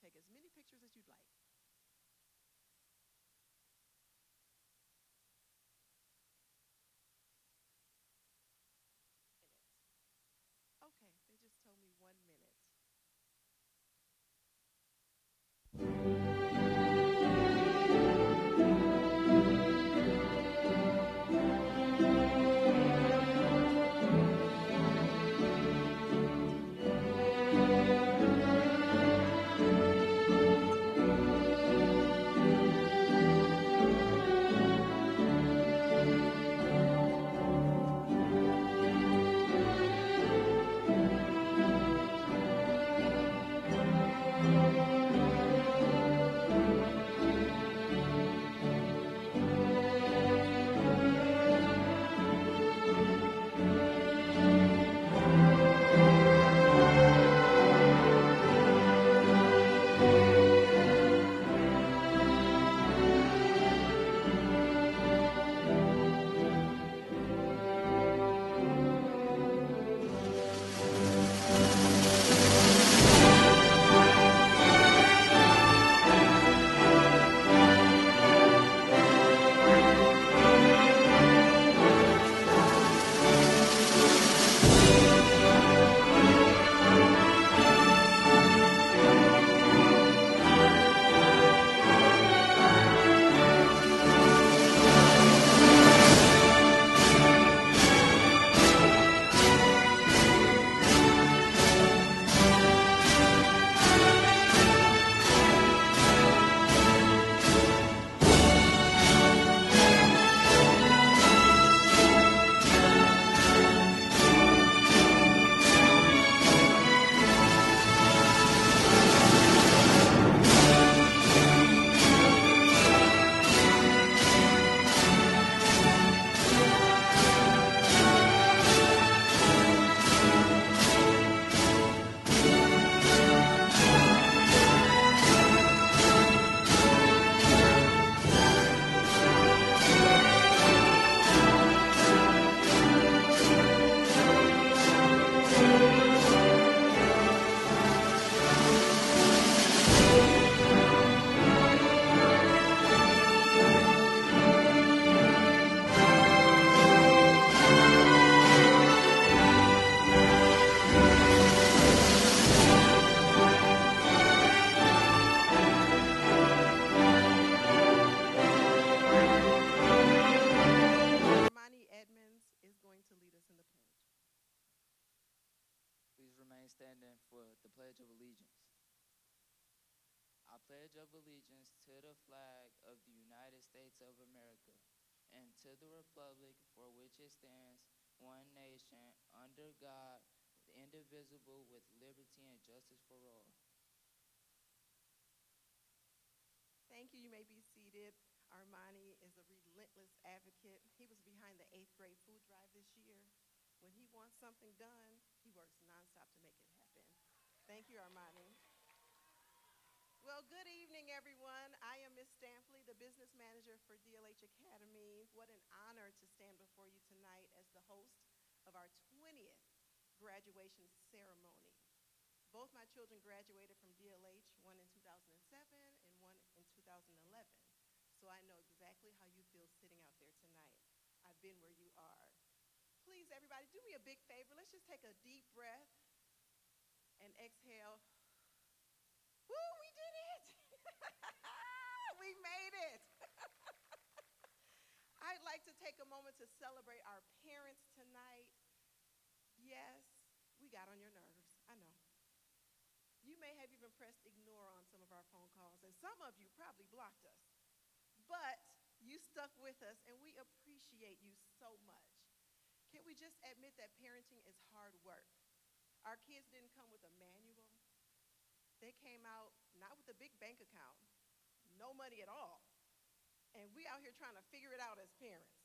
take as many pictures as you'd like. Okay, they just told me 1 minute. Armani Edmonds is going to lead us in the pledge. Please remain standing for the Pledge of Allegiance. I pledge of allegiance to the flag of the United States of America and to the republic for which it stands, one nation, under God, indivisible, with liberty and justice for all. Thank you. You may be seated. Armani is a relentless advocate. He was behind the eighth grade food drive this year. When he wants something done, he works nonstop to make it happen. Thank you, Armani. Well, good evening, everyone. I am Miss Stampley, the business manager for DLH Academy. What an honor to stand before you tonight as the host of our 20th graduation ceremony. Both my children graduated from DLH, one in 2007 and one in 2011. So I know exactly how you feel sitting out there tonight. I've been where you are. Please, everybody, do me a big favor. Let's just take a deep breath and exhale. Woo, we did it! We made it! I'd like to take a moment to celebrate our parents tonight. Yes, we got on your nerves. I know. You may have even pressed ignore on some of our phone calls, and some of you probably blocked us. But you stuck with us, and we appreciate you so much. Can we just admit that parenting is hard work? Our kids didn't come with a manual. They came out not with a big bank account, no money at all. And we out here trying to figure it out as parents.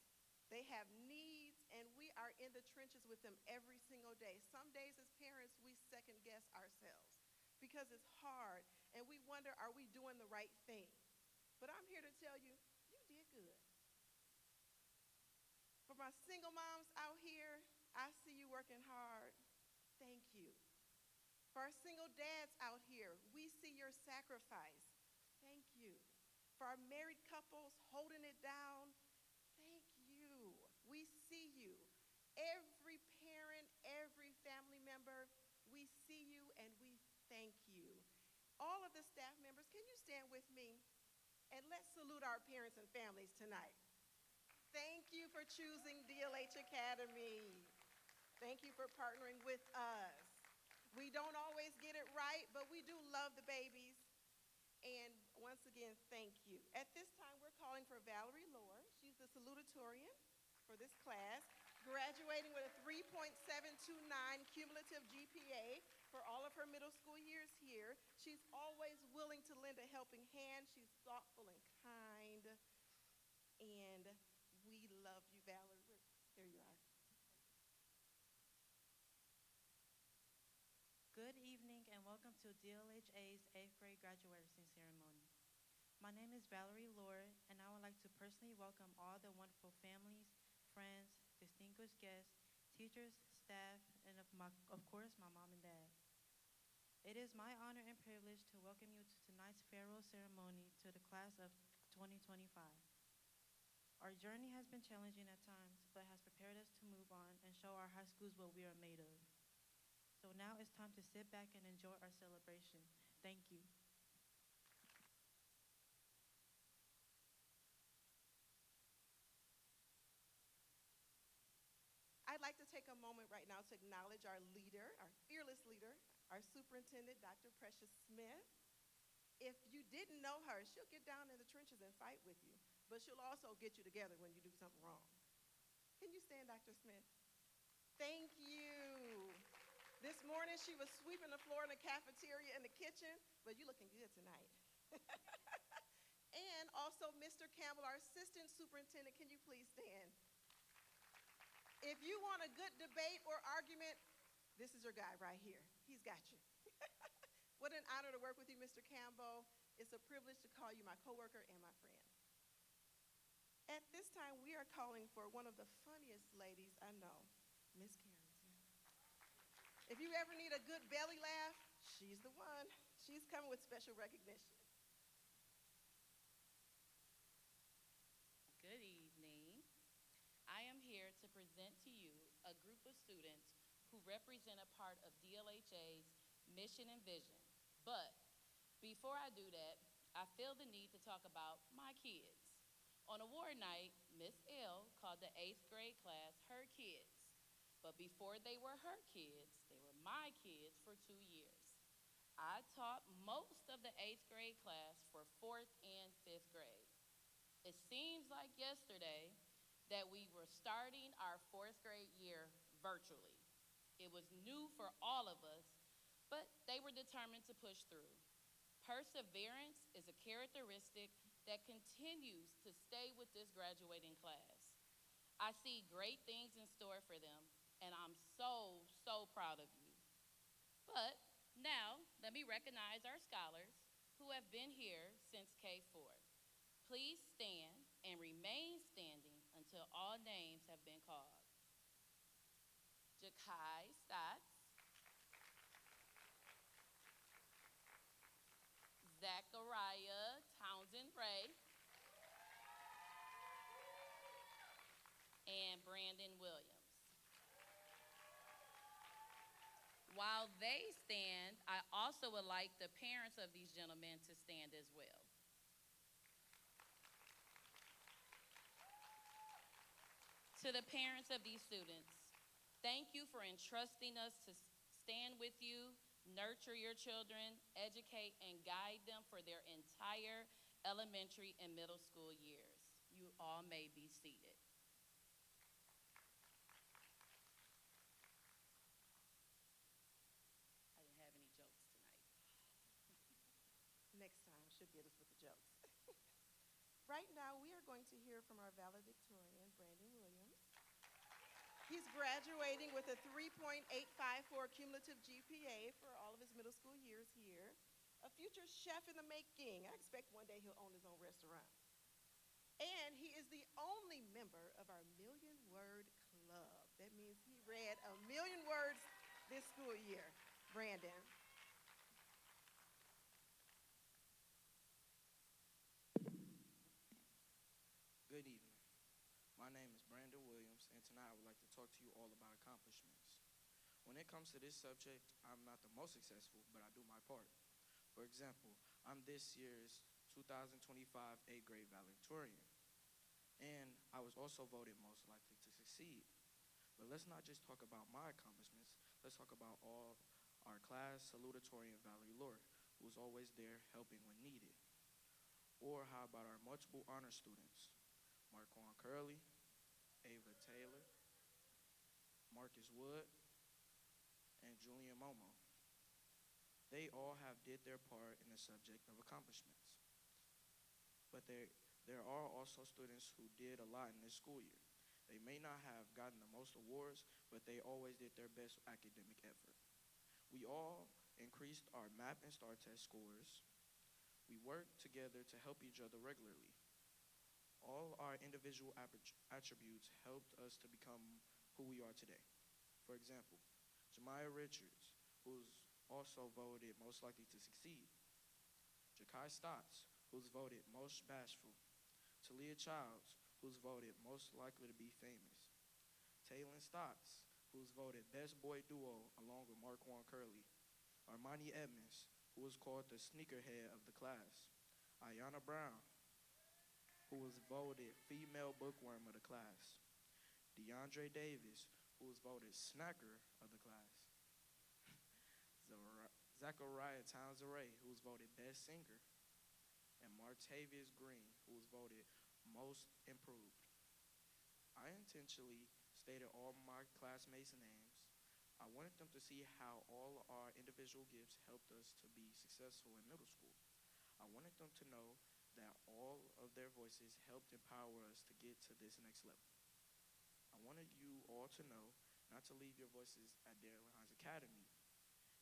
They have needs, and we are in the trenches with them every single day. Some days as parents, we second guess ourselves because it's hard, and we wonder, are we doing the right thing? But I'm here to tell you, you did good. For my single moms out here, I see you working hard. Thank you. For our single dads out here, we see your sacrifice. sacrifice, thank you. For our married couples holding it down, thank you. We see you. Every parent, every family member, we see you and we thank you. All of the staff members, can you stand with me? And let's salute our parents and families tonight. Thank you for choosing DLH Academy. Thank you for partnering with us. We don't always get it right, but we do love the babies. And once again, thank you. At this time, we're calling for Valerie Lohr. She's the salutatorian for this class, graduating with a 3.729 cumulative GPA for all of her middle school years here. She's always willing to lend a helping hand. She's thoughtful and kind. And we love you, Valerie. There you are. Good evening and welcome to DLHA's 8th grade graduation ceremony. My name is Valerie Lohr and I would like to personally welcome all the wonderful families, friends, distinguished guests, teachers, staff, and of course my mom and dad. It is my honor and privilege to welcome you to tonight's farewell ceremony to the class of 2025. Our journey has been challenging at times, but has prepared us to move on and show our high schools what we are made of. So now it's time to sit back and enjoy our celebration. Thank you. I'd like to take a moment right now to acknowledge our leader, our fearless leader, our superintendent, Dr. Precious Smith. If you didn't know her, she'll get down in the trenches and fight with you, but she'll also get you together when you do something wrong. Can you stand, Dr. Smith? Thank you. This morning she was sweeping the floor in the cafeteria and the kitchen, but you're looking good tonight. And also Mr. Campbell, our assistant superintendent, can you please stand? If you want a good debate or argument, this is your guy right here. He's got you. What an honor to work with you, Mr. Campbell. It's a privilege to call you my coworker and my friend. At this time, we are calling for one of the funniest ladies I know, Miss Karen. If you ever need a good belly laugh, she's the one. She's coming with special recognition. Good evening. I am here to present to you a group of students who represent a part of DLHA's mission and vision. But before I do that, I feel the need to talk about my kids. On award night, Miss L called the 8th grade class her kids. But before they were her kids, they were my kids for 2 years. I taught most of the 8th grade class for 4th and 5th grade. It seems like yesterday that we were starting our 4th grade year virtually. It was new for all of us, but they were determined to push through. Perseverance is a characteristic that continues to stay with this graduating class. I see great things in store for them, and I'm so proud of you. But now, let me recognize our scholars who have been here since K4. Please stand and remain standing until all names have been called. Jakai Stotts, Zachariah Townsend Ray, and Brandon Williams. While they stand, I also would like the parents of these gentlemen to stand as well. To the parents of these students, thank you for entrusting us to stand with you, nurture your children, educate, and guide them for their entire elementary and middle school years. You all may be seated. I didn't have any jokes tonight. Next time, she'll get us with the jokes. Right now, we are going to hear from our valedictorian, Brandon Williams. He's graduating with a 3.854 cumulative GPA for all of his middle school years here. A future chef in the making. I expect one day he'll own his own restaurant. And he is the only member of our Million Word Club. That means he read 1,000,000 words this school year. Brandon. tonight I would like to talk to you all about accomplishments. When it comes to this subject, I'm not the most successful, but I do my part. For example, I'm this year's 2025 8th grade valedictorian, and I was also voted most likely to succeed. But let's not just talk about my accomplishments, let's talk about all our class salutatorian Valerie Lord, who's always there helping when needed. Or how about our multiple honor students, Marquand Curley, Ava Taylor, Marcus Wood, and Julian Momo. They all have did their part in the subject of accomplishments. But there are also students who did a lot in this school year. They may not have gotten the most awards, but they always did their best academic effort. We all increased our MAP and STAR test scores. We worked together to help each other regularly. All our individual attributes helped us to become who we are today. For example, Jemiah Richards, who's also voted most likely to succeed. Jakai Stotts, who's voted most bashful. Talia Childs, who's voted most likely to be famous. Taylon Stotts, who's voted best boy duo along with Marquand Curley. Armani Edmonds, who was called the sneakerhead of the class. Ayanna Brown, who was voted female bookworm of the class. DeAndre Davis, who was voted snacker of the class. Zachariah Towns Array, who was voted best singer. And Martavius Green, who was voted most improved. I intentionally stated all my classmates' names. I wanted them to see how all our individual gifts helped us to be successful in middle school. I wanted them to know that all of their voices helped empower us to get to this next level. I wanted you all to know not to leave your voices at DLHA's Academy,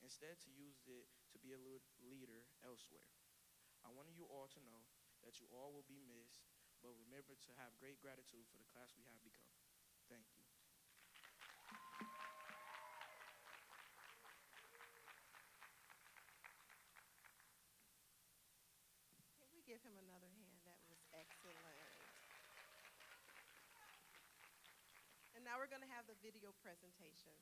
instead to use it to be a leader elsewhere. I wanted you all to know that you all will be missed, but remember to have great gratitude for the class we have become. Thank you. Can we give him another hand? That was excellent. And now we're going to have the video presentation.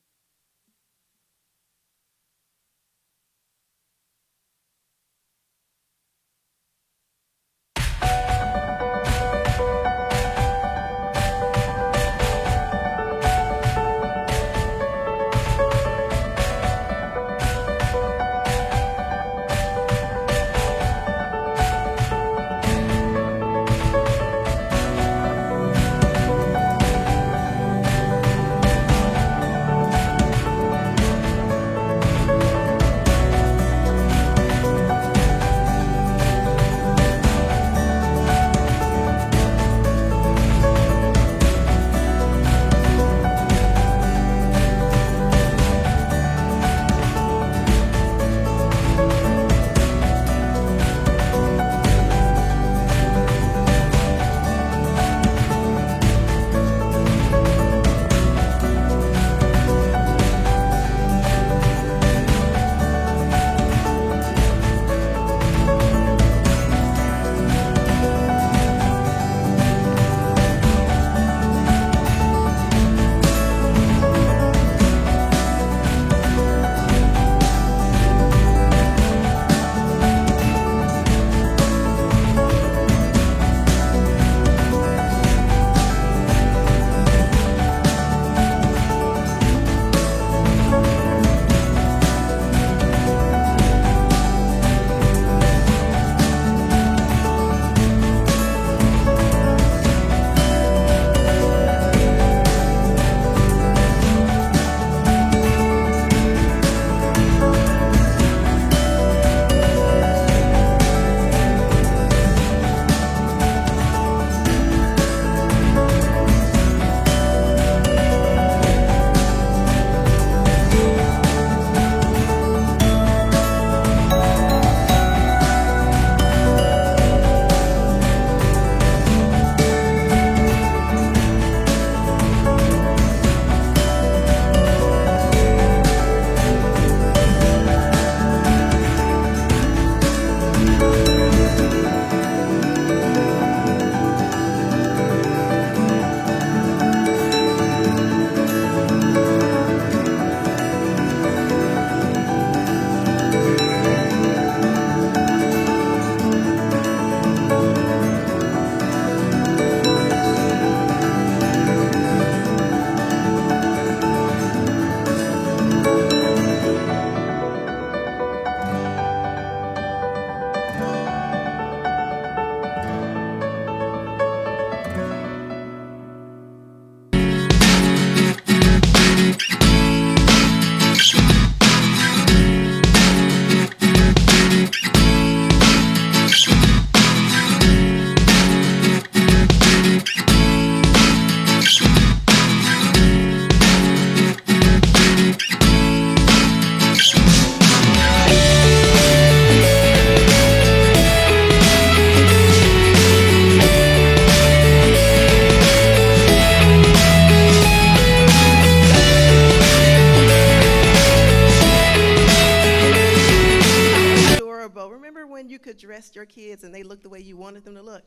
when you could dress your kids and they looked the way you wanted them to look?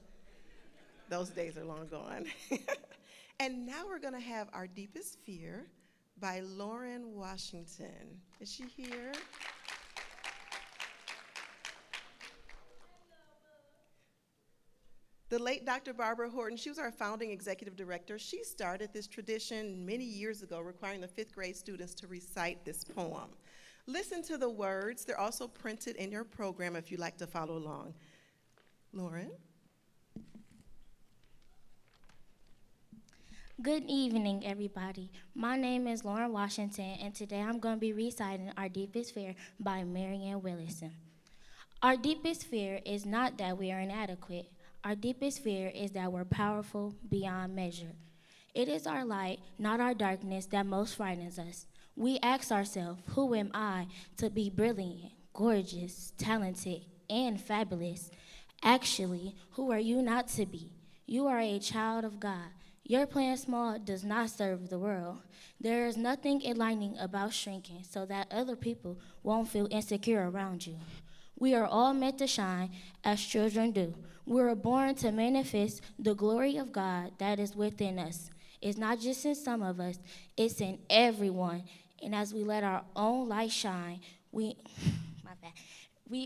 Those days are long gone. And now we're going to have Our Deepest Fear by Lauren Washington. Is she here? The late Dr. Barbara Horton, she was our founding executive director. She started this tradition many years ago, requiring the fifth grade students to recite this poem. Listen to the words. They're also printed in your program if you'd like to follow along. Lauren? Good evening, everybody. My name is Lauren Washington, and today I'm going to be reciting Our Deepest Fear by Marianne Williamson. Our deepest fear is not that we are inadequate. Our deepest fear is that we're powerful beyond measure. It is our light, not our darkness, that most frightens us. We ask ourselves, who am I to be brilliant, gorgeous, talented, and fabulous? Actually, who are you not to be? You are a child of God. Your playing small does not serve the world. There is nothing enlightening about shrinking so that other people won't feel insecure around you. We are all meant to shine as children do. We are born to manifest the glory of God that is within us. It's not just in some of us, it's in everyone. And as we let our own light shine, we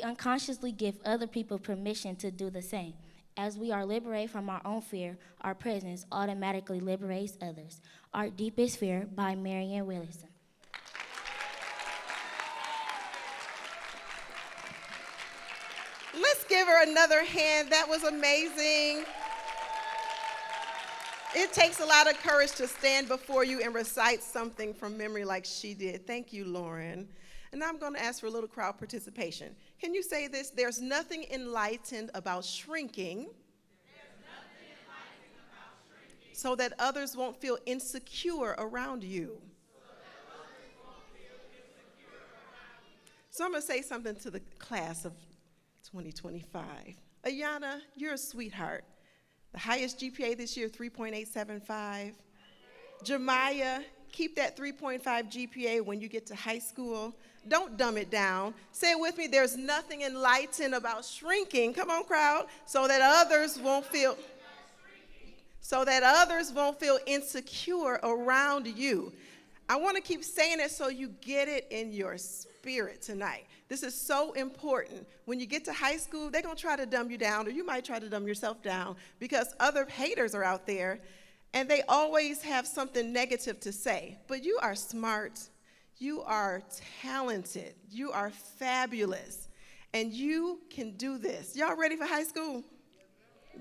unconsciously give other people permission to do the same. As we are liberated from our own fear, our presence automatically liberates others. Our Deepest Fear by Marianne Williamson. Let's give her another hand. That was amazing. It takes a lot of courage to stand before you and recite something from memory like she did. Thank you, Lauren. And now I'm going to ask for a little crowd participation. Can you say this? There's nothing enlightened about shrinking, so that others won't feel insecure around you. So I'm going to say something to the class of 2025. Ayana, you're a sweetheart. The highest GPA this year, 3.875. Jemiah, keep that 3.5 GPA when you get to high school. Don't dumb it down. Say it with me. There's nothing enlightened about shrinking. Come on, crowd. So that others won't feel insecure around you. I want to keep saying it so you get it in your spirit tonight. This is so important. When you get to high school, they're going to try to dumb you down, or you might try to dumb yourself down because other haters are out there, and they always have something negative to say. But you are smart. You are talented. You are fabulous. And you can do this. Y'all ready for high school?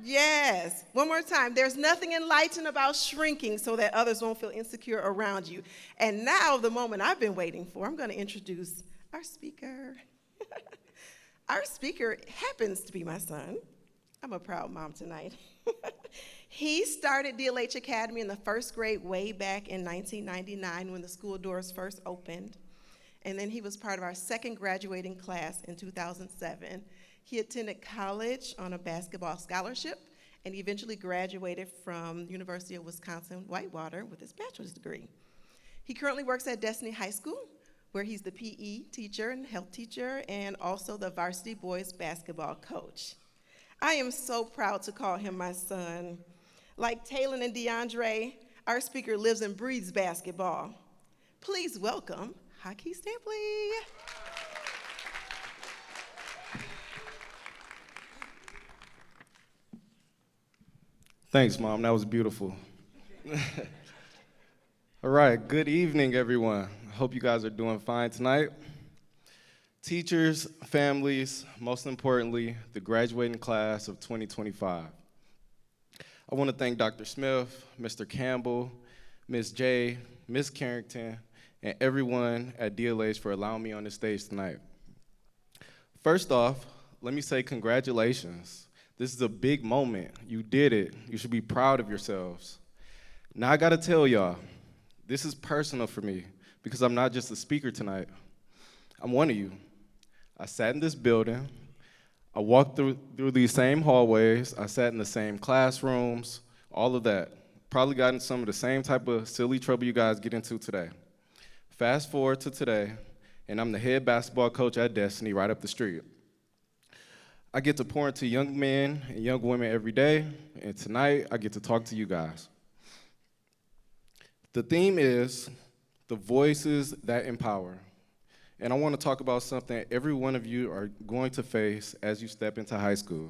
Yes. One more time. There's nothing enlightened about shrinking so that others won't feel insecure around you. And now, the moment I've been waiting for, I'm going to introduce our speaker. Our speaker happens to be my son. I'm a proud mom tonight. He started DLH Academy in the first grade way back in 1999 when the school doors first opened. And then he was part of our second graduating class in 2007. He attended college on a basketball scholarship and eventually graduated from University of Wisconsin-Whitewater with his bachelor's degree. He currently works at Destiny High School, where he's the PE teacher and health teacher and also the varsity boys basketball coach. I am so proud to call him my son. Like Taylor and DeAndre, our speaker lives and breathes basketball. Please welcome Hockey Stampley. Thanks, Mom. That was beautiful. All right, good evening, everyone. I hope you guys are doing fine tonight. Teachers, families, most importantly, the graduating class of 2025. I want to thank Dr. Smith, Mr. Campbell, Ms. J, Ms. Carrington, and everyone at DLH for allowing me on this stage tonight. First off, let me say congratulations. This is a big moment. You did it. You should be proud of yourselves. Now I gotta tell y'all, this is personal for me because I'm not just a speaker tonight. I'm one of you. I sat in this building. I walked through these same hallways. I sat in the same classrooms, all of that. Probably got in some of the same type of silly trouble you guys get into today. Fast forward to today, and I'm the head basketball coach at Destiny right up the street. I get to pour into young men and young women every day, and tonight I get to talk to you guys. The theme is the voices that empower. And I want to talk about something every one of you are going to face as you step into high school.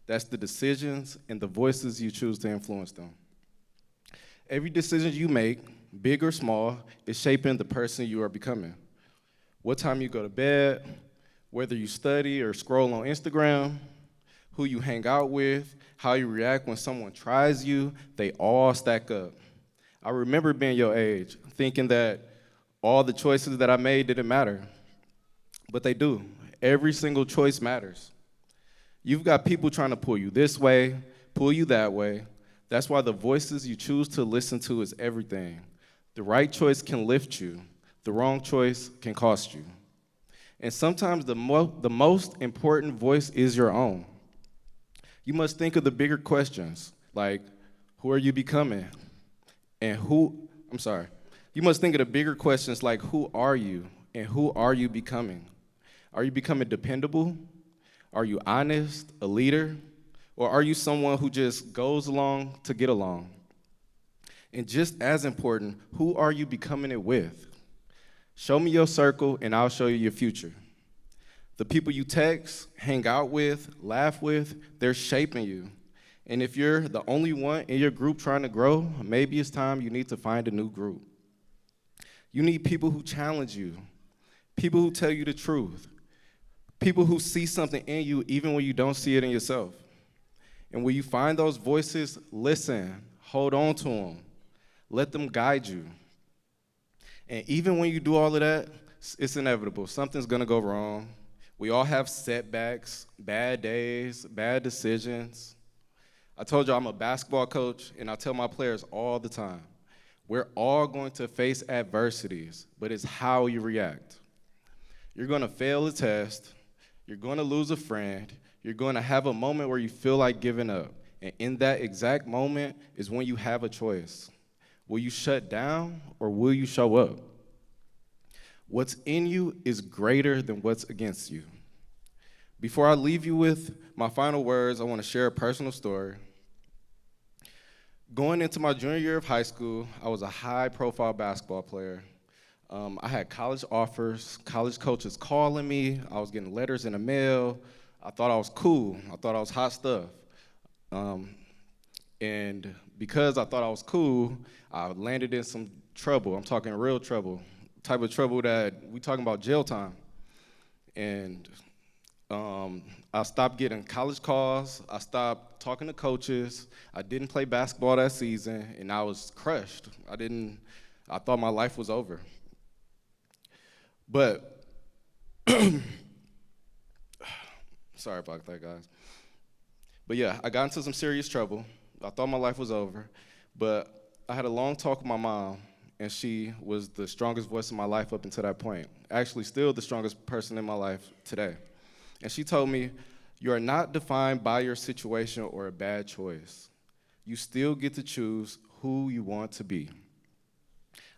That's the decisions and the voices you choose to influence them. Every decision you make, big or small, is shaping the person you are becoming. What time you go to bed, whether you study or scroll on Instagram, who you hang out with, how you react when someone tries you, they all stack up. I remember being your age, thinking that all the choices that I made didn't matter, but they do. Every single choice matters. You've got people trying to pull you this way, pull you that way. That's why the voices you choose to listen to is everything. The right choice can lift you. The wrong choice can cost you. And sometimes the most important voice is your own. You must think of the bigger questions, like who are you becoming? You must think of the bigger questions like who are you and who are you becoming? Are you becoming dependable? Are you honest, a leader? Or are you someone who just goes along to get along? And just as important, who are you becoming it with? Show me your circle and I'll show you your future. The people you text, hang out with, laugh with, they're shaping you. And if you're the only one in your group trying to grow, maybe it's time you need to find a new group. You need people who challenge you, people who tell you the truth, people who see something in you even when you don't see it in yourself. And when you find those voices, listen, hold on to them, let them guide you. And even when you do all of that, it's inevitable. Something's gonna go wrong. We all have setbacks, bad days, bad decisions. I told you I'm a basketball coach, and I tell my players all the time, we're all going to face adversities, but it's how you react. You're gonna fail a test, you're gonna lose a friend, you're gonna have a moment where you feel like giving up. And in that exact moment is when you have a choice. Will you shut down or will you show up? What's in you is greater than what's against you. Before I leave you with my final words, I want to share a personal story. Going into my junior year of high school, I was a high-profile basketball player. I had college offers, college coaches calling me. I was getting letters in the mail. I thought I was cool. I thought I was hot stuff. And because I thought I was cool, I landed in some trouble. I'm talking real trouble, type of trouble that we talking about jail time. And I stopped getting college calls. I stopped talking to coaches. I didn't play basketball that season, and I was crushed. I thought my life was over. But, sorry about that, guys. But yeah, I got into some serious trouble. I thought my life was over, but I had a long talk with my mom, and she was the strongest voice in my life up until that point. Actually, still the strongest person in my life today. And she told me, you are not defined by your situation or a bad choice. You still get to choose who you want to be.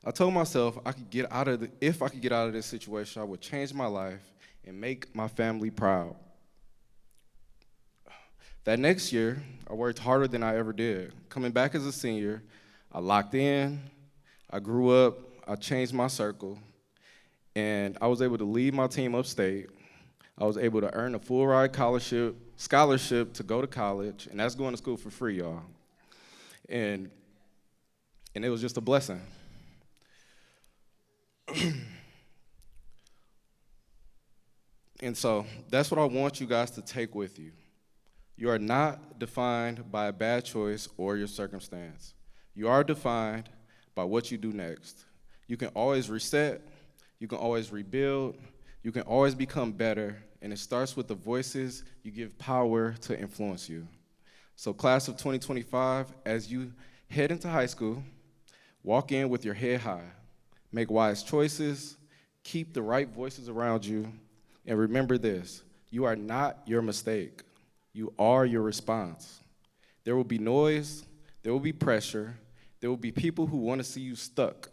I told myself if I could get out of this situation, I would change my life and make my family proud. That next year, I worked harder than I ever did. Coming back as a senior, I locked in, I grew up, I changed my circle, and I was able to lead my team upstate. I was able to earn a full ride scholarship to go to college, and that's going to school for free, y'all. And it was just a blessing. And so that's what I want you guys to take with you. You are not defined by a bad choice or your circumstance. You are defined by what you do next. You can always reset, you can always rebuild, you can always become better, and it starts with the voices you give power to influence you. So class of 2025, as you head into high school, walk in with your head high, make wise choices, keep the right voices around you, and remember this, you are not your mistake. You are your response. There will be noise, there will be pressure, there will be people who want to see you stuck,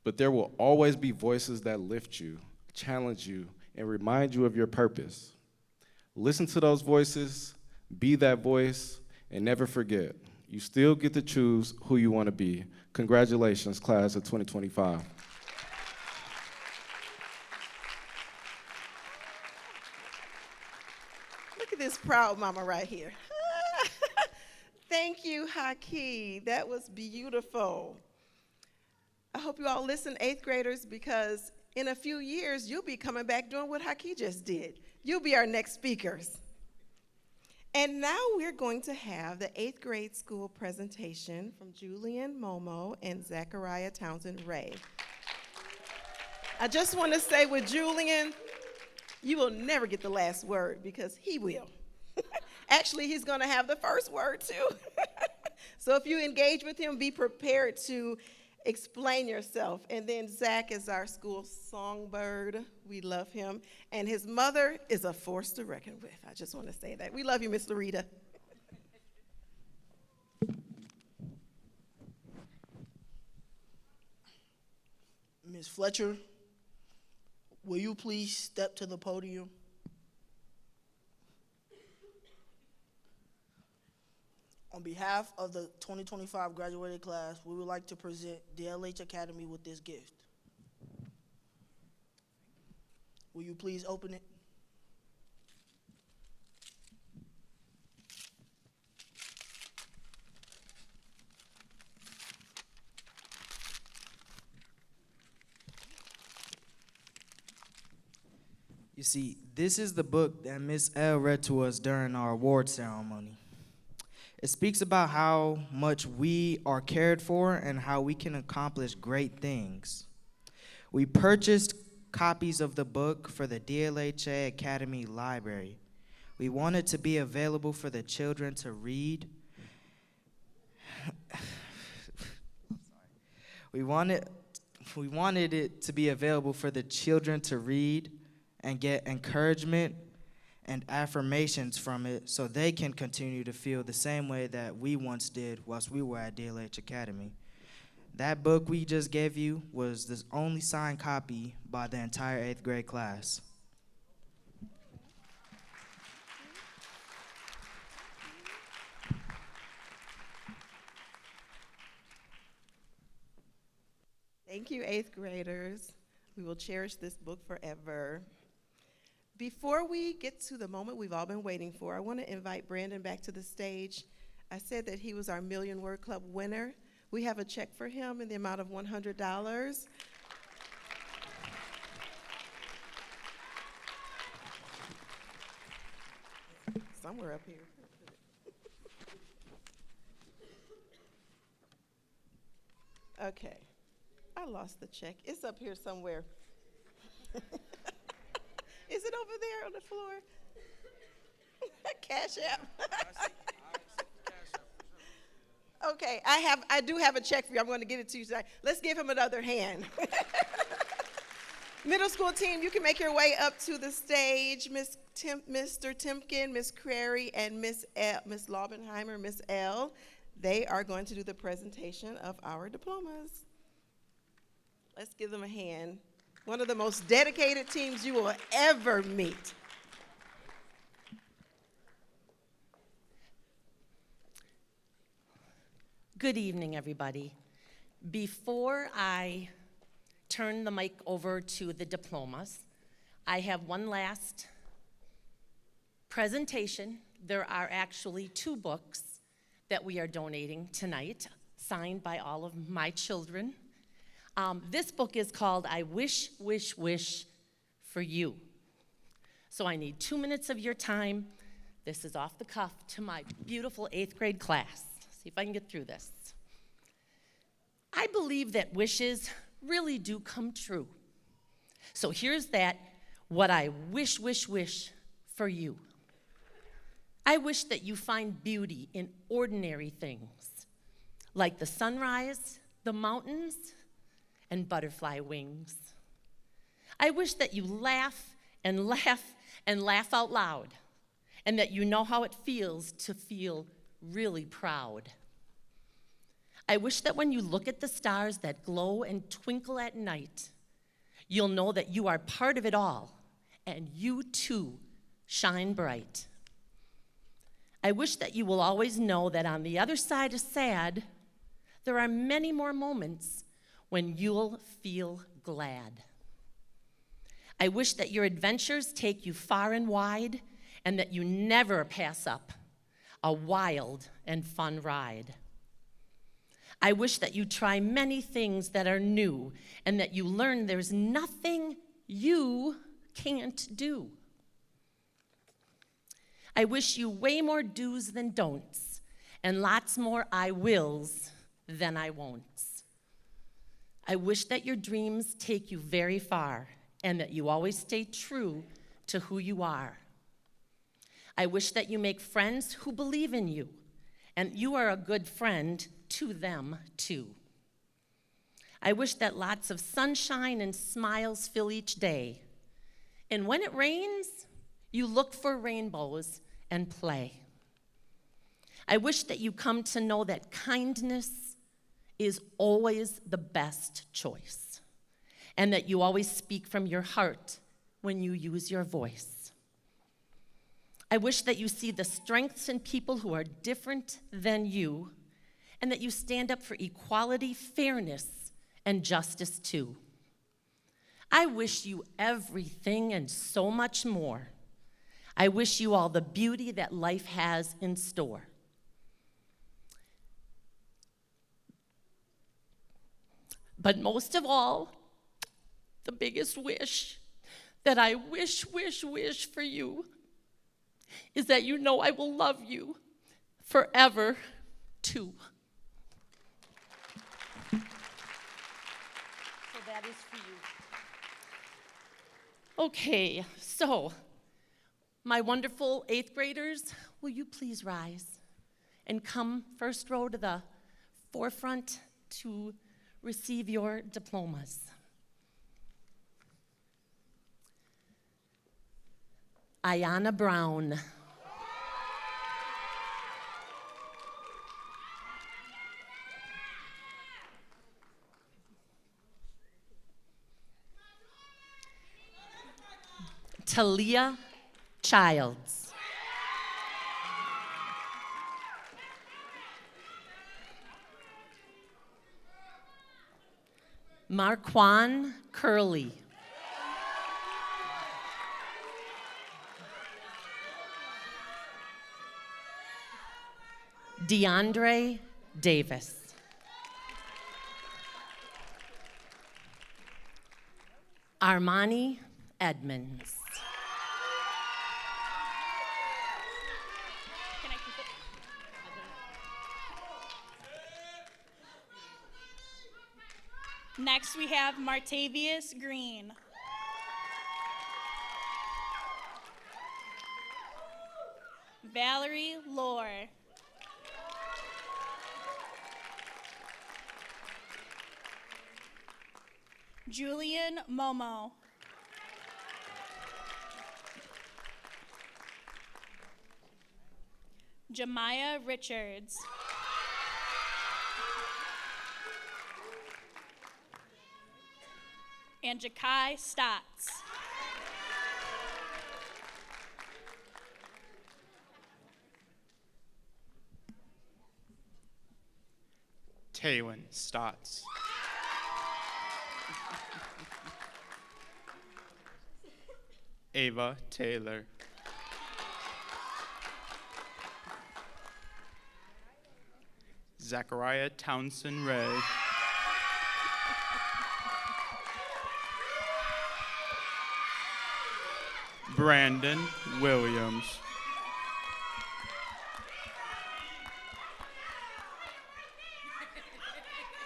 but there will always be voices that lift you, challenge you, and remind you of your purpose. Listen to those voices, be that voice, and never forget, you still get to choose who you want to be. Congratulations, class of 2025. Look at this proud mama right here. Thank you, Haki. That was beautiful. I hope you all listen, 8th graders, because in a few years, you'll be coming back doing what Haki just did. You'll be our next speakers. And now we're going to have the 8th grade school presentation from Julian Momo and Zachariah Townsend Ray. I just want to say with Julian, you will never get the last word because he will. Actually, he's going to have the first word too. So if you engage with him, be prepared to explain yourself. And then Zach is our school songbird. We love him. And his mother is a force to reckon with. I just want to say that. We love you, Miss Loretta. Ms. Fletcher, will you please step to the podium? On behalf of the 2025 graduating class, we would like to present DLH Academy with this gift. Will you please open it? You see, this is the book that Miss L read to us during our award ceremony. It speaks about how much we are cared for and how we can accomplish great things. We purchased copies of the book for the DLHA Academy Library. We wanted to be available for the children to read. We wanted it to be available for the children to read and get encouragement and affirmations from it so they can continue to feel the same way that we once did whilst we were at DLH Academy. That book we just gave you was the only signed copy by the entire 8th grade class. Thank you, 8th graders. We will cherish this book forever. Before we get to the moment we've all been waiting for, I want to invite Brandon back to the stage. I said that he was our Million Word Club winner. We have a check for him in the amount of $100. Somewhere up here. Okay. I lost the check. It's up here somewhere. Is it over there on the floor? Cash App. Okay, I do have a check for you. I'm going to get it to you tonight. Let's give him another hand. Middle school team, you can make your way up to the stage. Mr. Timken, Miss Crary, and Miss Laubenheimer, Miss L. They are going to do the presentation of our diplomas. Let's give them a hand. One of the most dedicated teams you will ever meet. Good evening, everybody. Before I turn the mic over to the diplomas, I have one last presentation. There are actually 2 books that we are donating tonight, signed by all of my children. This book is called I Wish, Wish, Wish for You. So I need 2 minutes of your time. This is off the cuff to my beautiful 8th grade class. See if I can get through this. I believe that wishes really do come true. So here's that, what I wish, wish, wish for you. I wish that you find beauty in ordinary things, like the sunrise, the mountains, and butterfly wings. I wish that you laugh and laugh and laugh out loud, and that you know how it feels to feel really proud. I wish that when you look at the stars that glow and twinkle at night, you'll know that you are part of it all, and you too shine bright. I wish that you will always know that on the other side of sad, there are many more moments when you'll feel glad. I wish that your adventures take you far and wide and that you never pass up a wild and fun ride. I wish that you try many things that are new and that you learn there's nothing you can't do. I wish you way more do's than don'ts and lots more I wills than I won'ts. I wish that your dreams take you very far and that you always stay true to who you are. I wish that you make friends who believe in you and you are a good friend to them too. I wish that lots of sunshine and smiles fill each day. And when it rains, you look for rainbows and play. I wish that you come to know that kindness is always the best choice, and that you always speak from your heart when you use your voice. I wish that you see the strengths in people who are different than you, and that you stand up for equality, fairness, and justice too. I wish you everything and so much more. I wish you all the beauty that life has in store. But most of all, the biggest wish that I wish for you is that you know I will love you forever too. So that is for you. Okay, so my wonderful 8th graders, will you please rise and come first row to the forefront to receive your diplomas. Ayana Brown. Talia Childs. Marquan Curley. DeAndre Davis. Armani Edmonds. Can I keep it? Next, we have Martavius Green. Valerie Lohr. Julian Momo. Jemiah Richards. And Jakai Stotts. Taywin Stotts. Ava Taylor. Zachariah Townsend Ray. Brandon Williams.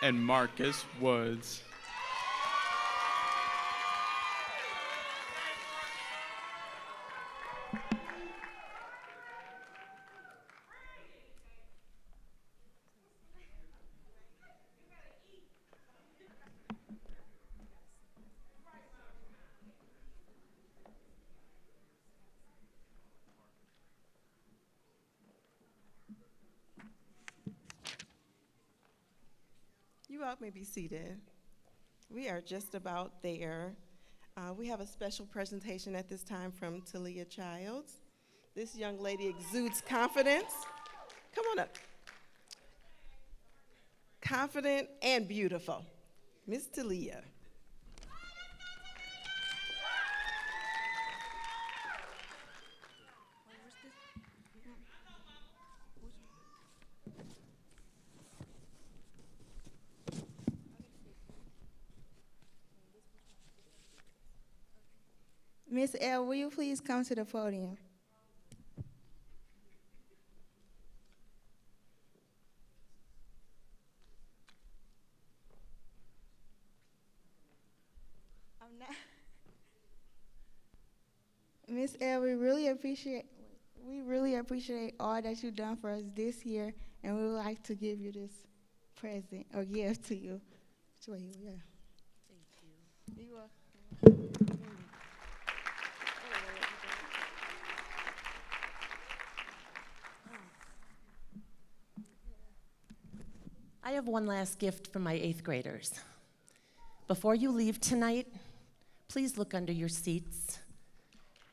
And Marcus Woods. You all may be seated. We are just about there. We have a special presentation at this time from Talia Childs. This young lady exudes confidence. Come on up. Confident and beautiful. Miss Talia. Miss L, will you please come to the podium? I'm not. Miss L, we really appreciate all that you've done for us this year, and we would like to give you this present or gift to you. Yeah. Thank you. You are. I have one last gift for my 8th graders. Before you leave tonight, please look under your seats,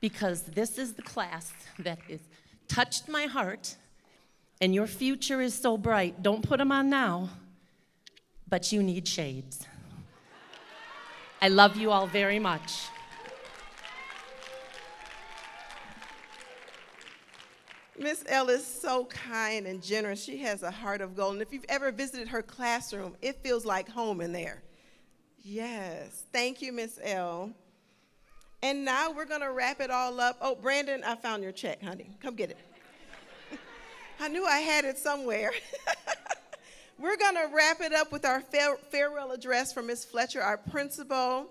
because this is the class that has touched my heart, and your future is so bright. Don't put them on now, but you need shades. I love you all very much. Miss L is so kind and generous. She has a heart of gold. And if you've ever visited her classroom, it feels like home in there. Yes. Thank you, Miss L. And now we're going to wrap it all up. Oh, Brandon, I found your check, honey. Come get it. I knew I had it somewhere. We're going to wrap it up with our farewell address from Miss Fletcher, our principal.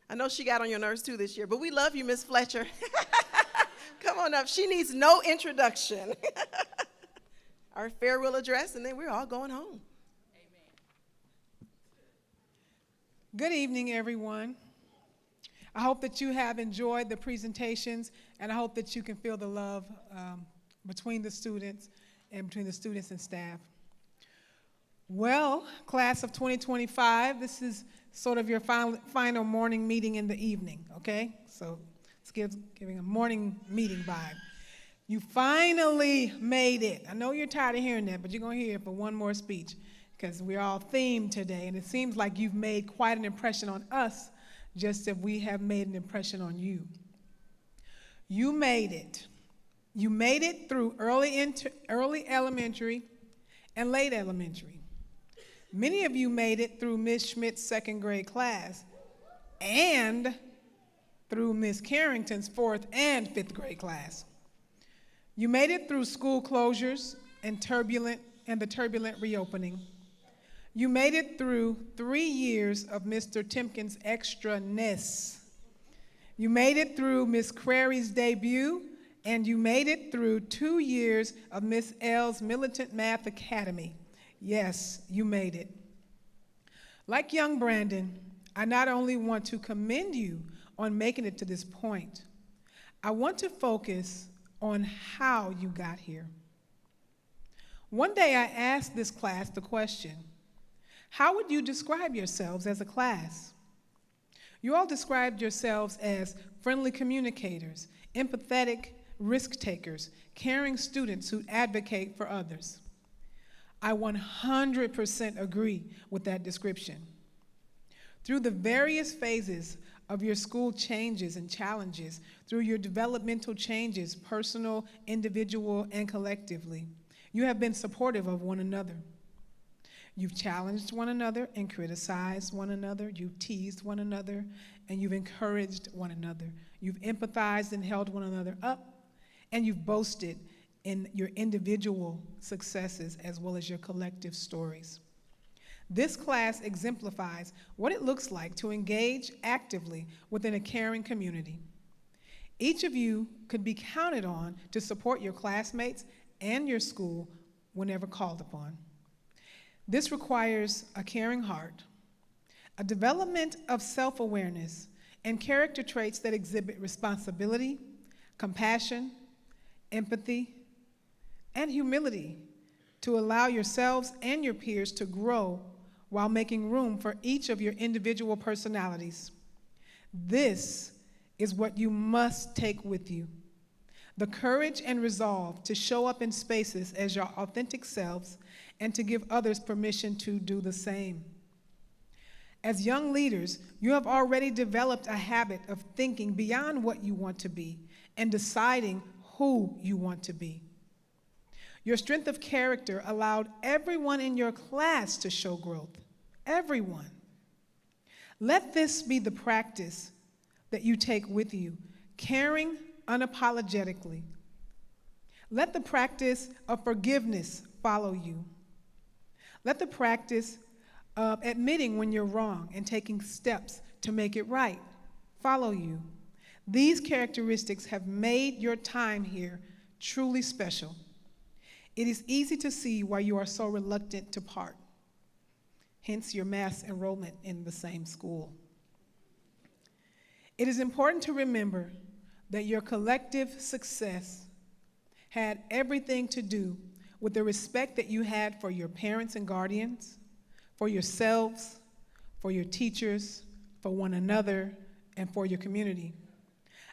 I know she got on your nerves too this year, but we love you, Miss Fletcher. Come on up. She needs no introduction. Our farewell address, and then we're all going home. Good evening, everyone. I hope that you have enjoyed the presentations, and I hope that you can feel the love between the students and staff. Well, class of 2025, this is sort of your final morning meeting in the evening, okay? So it's giving a morning meeting vibe. You finally made it. I know you're tired of hearing that, but you're going to hear it for one more speech, because we're all themed today, and it seems like you've made quite an impression on us, just as we have made an impression on you. You made it. You made it through early elementary and late elementary. Many of you made it through Ms. Schmidt's 2nd grade class and through Ms. Carrington's 4th and 5th grade class. You made it through school closures and the turbulent reopening. You made it through 3 years of Mr. Timkins' extra-ness. You made it through Ms. Crary's debut, and you made it through 2 years of Ms. L's Militant Math Academy. Yes, you made it. Like young Brandon, I not only want to commend you on making it to this point, I want to focus on how you got here. One day I asked this class the question, how would you describe yourselves as a class? You all described yourselves as friendly communicators, empathetic risk takers, caring students who advocate for others. I 100% agree with that description. Through the various phases of your school changes and challenges, through your developmental changes, personal, individual, and collectively, you have been supportive of one another. You've challenged one another and criticized one another. You've teased one another and you've encouraged one another. You've empathized and held one another up, and you've boasted in your individual successes as well as your collective stories. This class exemplifies what it looks like to engage actively within a caring community. Each of you could be counted on to support your classmates and your school whenever called upon. This requires a caring heart, a development of self-awareness, and character traits that exhibit responsibility, compassion, empathy, and humility to allow yourselves and your peers to grow while making room for each of your individual personalities. This is what you must take with you: the courage and resolve to show up in spaces as your authentic selves and to give others permission to do the same. As young leaders, you have already developed a habit of thinking beyond what you want to be and deciding who you want to be. Your strength of character allowed everyone in your class to show growth. Everyone. Let this be the practice that you take with you, caring unapologetically. Let the practice of forgiveness follow you. Let the practice of admitting when you're wrong and taking steps to make it right follow you. These characteristics have made your time here truly special. It is easy to see why you are so reluctant to part, hence your mass enrollment in the same school. It is important to remember that your collective success had everything to do with the respect that you had for your parents and guardians, for yourselves, for your teachers, for one another, and for your community.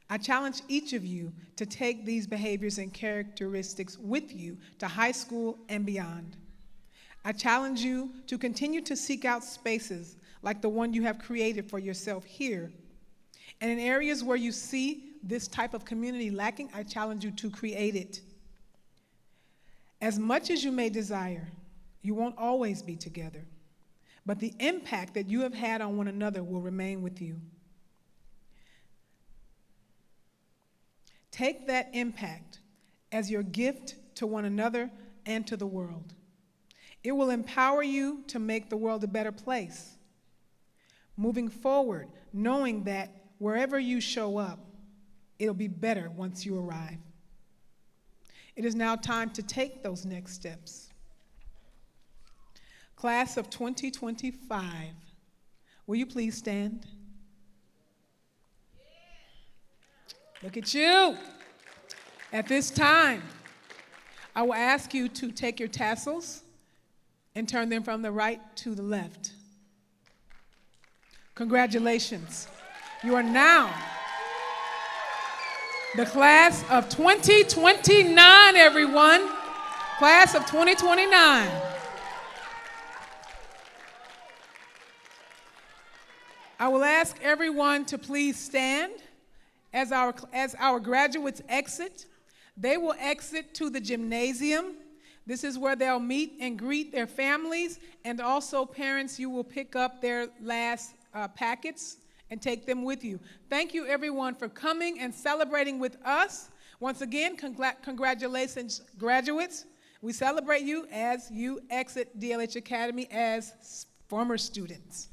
I challenge each of you to take these behaviors and characteristics with you to high school and beyond. I challenge you to continue to seek out spaces like the one you have created for yourself here. And in areas where you see this type of community lacking, I challenge you to create it. As much as you may desire, you won't always be together, but the impact that you have had on one another will remain with you. Take that impact as your gift to one another and to the world. It will empower you to make the world a better place. Moving forward, knowing that wherever you show up, it'll be better once you arrive. It is now time to take those next steps. Class of 2025, will you please stand? Look at you. At this time, I will ask you to take your tassels and turn them from the right to the left. Congratulations. You are now the class of 2029, everyone. Class of 2029. I will ask everyone to please stand as our graduates exit. They will exit to the gymnasium. This is where they'll meet and greet their families, and also parents, you will pick up their last packets and take them with you. Thank you, everyone, for coming and celebrating with us. Once again, congratulations, graduates. We celebrate you as you exit DLH Academy as former students.